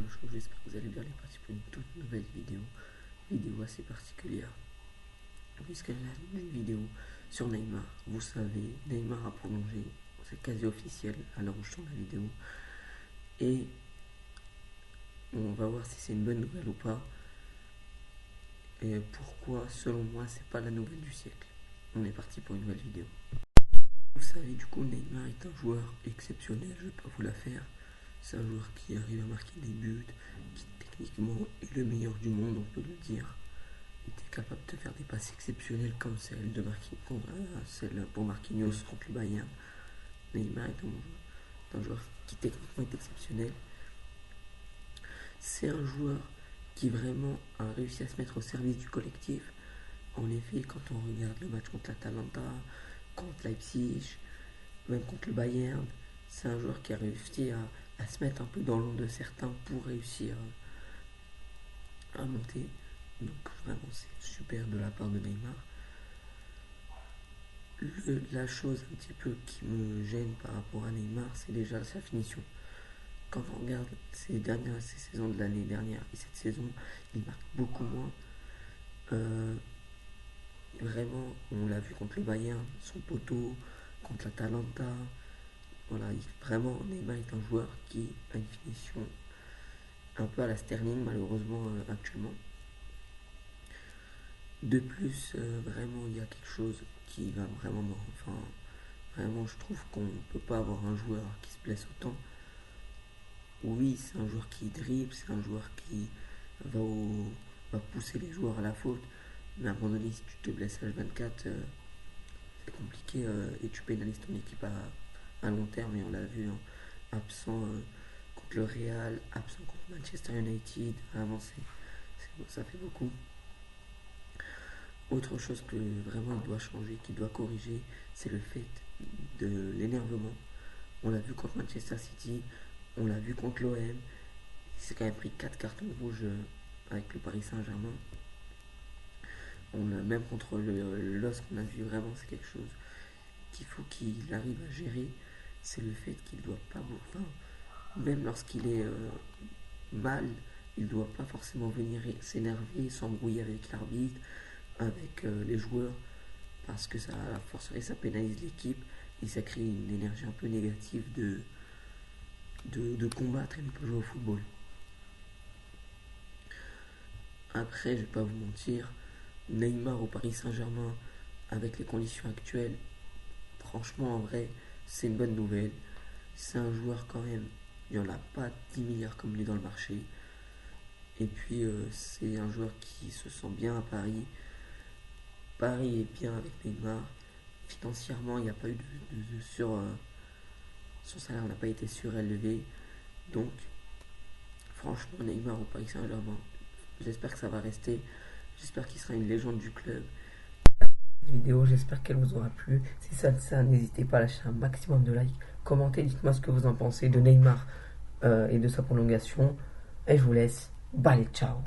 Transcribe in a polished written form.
bonjour, j'espère que vous allez bien. Les parti pour une toute nouvelle vidéo assez particulière, puisque la vidéo sur Neymar. Vous savez, Neymar a prolongé, c'est quasi officiel à l'heure où je tourne la vidéo, et on va voir si c'est une bonne nouvelle ou pas, et pourquoi selon moi c'est pas la nouvelle du siècle. On est parti pour une nouvelle vidéo. Vous savez, du coup, Neymar est un joueur exceptionnel, je vais pas vous la faire. C'est un joueur qui arrive à marquer des buts, qui techniquement est le meilleur du monde, on peut le dire. Il était capable de faire des passes exceptionnelles comme celle pour Marquinhos contre le Bayern. Neymar est un joueur qui techniquement est exceptionnel. C'est un joueur qui vraiment a réussi à se mettre au service du collectif. En effet, quand on regarde le match contre l'Atalanta, contre Leipzig, même contre le Bayern, c'est un joueur qui a réussi à se mettre un peu dans l'ombre de certains pour réussir à monter. Donc vraiment c'est super de la part de Neymar. La chose un petit peu qui me gêne par rapport à Neymar, c'est déjà sa finition. Quand on regarde ces saisons de l'année dernière et cette saison, il marque beaucoup moins. Vraiment, on l'a vu contre le Bayern, son poteau, contre l'Atalanta. Voilà, vraiment, Neymar est un joueur qui a une finition un peu à la Sterling, malheureusement, actuellement. De plus, vraiment, il y a quelque chose qui va vraiment... Enfin, vraiment, je trouve qu'on ne peut pas avoir un joueur qui se blesse autant. Oui, c'est un joueur qui dribble, c'est un joueur qui va pousser les joueurs à la faute. Mais à un moment donné, si tu te blesses à H24, c'est compliqué et tu pénalises ton équipe à long terme. Et on l'a vu, hein, absent contre le Real, absent contre Manchester United. Vraiment, ça fait beaucoup. Autre chose que vraiment il doit changer, qu'il doit corriger, c'est le fait de l'énervement. On l'a vu contre Manchester City, on l'a vu contre l'OM. Il s'est quand même pris 4 cartons rouges avec le Paris Saint-Germain. Même contre le LOSC, on a vu vraiment, c'est quelque chose qu'il faut qu'il arrive à gérer. C'est le fait qu'il ne doit pas, enfin, même lorsqu'il est mal, il ne doit pas forcément venir s'énerver, s'embrouiller avec l'arbitre, avec les joueurs, parce que ça, à la forcerie, ça pénalise l'équipe et ça crée une énergie un peu négative de combattre et de jouer au football. Après, je vais pas vous mentir, Neymar au Paris Saint-Germain, avec les conditions actuelles, franchement, en vrai, c'est une bonne nouvelle. C'est un joueur quand même, il n'y en a pas 10 milliards comme il est dans le marché. Et puis, c'est un joueur qui se sent bien à Paris. Paris est bien avec Neymar. Financièrement, il n'y a pas eu son salaire n'a pas été surélevé. Donc, franchement, Neymar au Paris Saint-Germain, j'espère que ça va rester. J'espère qu'il sera une légende du club. Vidéo, j'espère qu'elle vous aura plu. Si ça le fait, n'hésitez pas à lâcher un maximum de likes. Commentez, dites-moi ce que vous en pensez de Neymar et de sa prolongation. Et je vous laisse. Bye, ciao.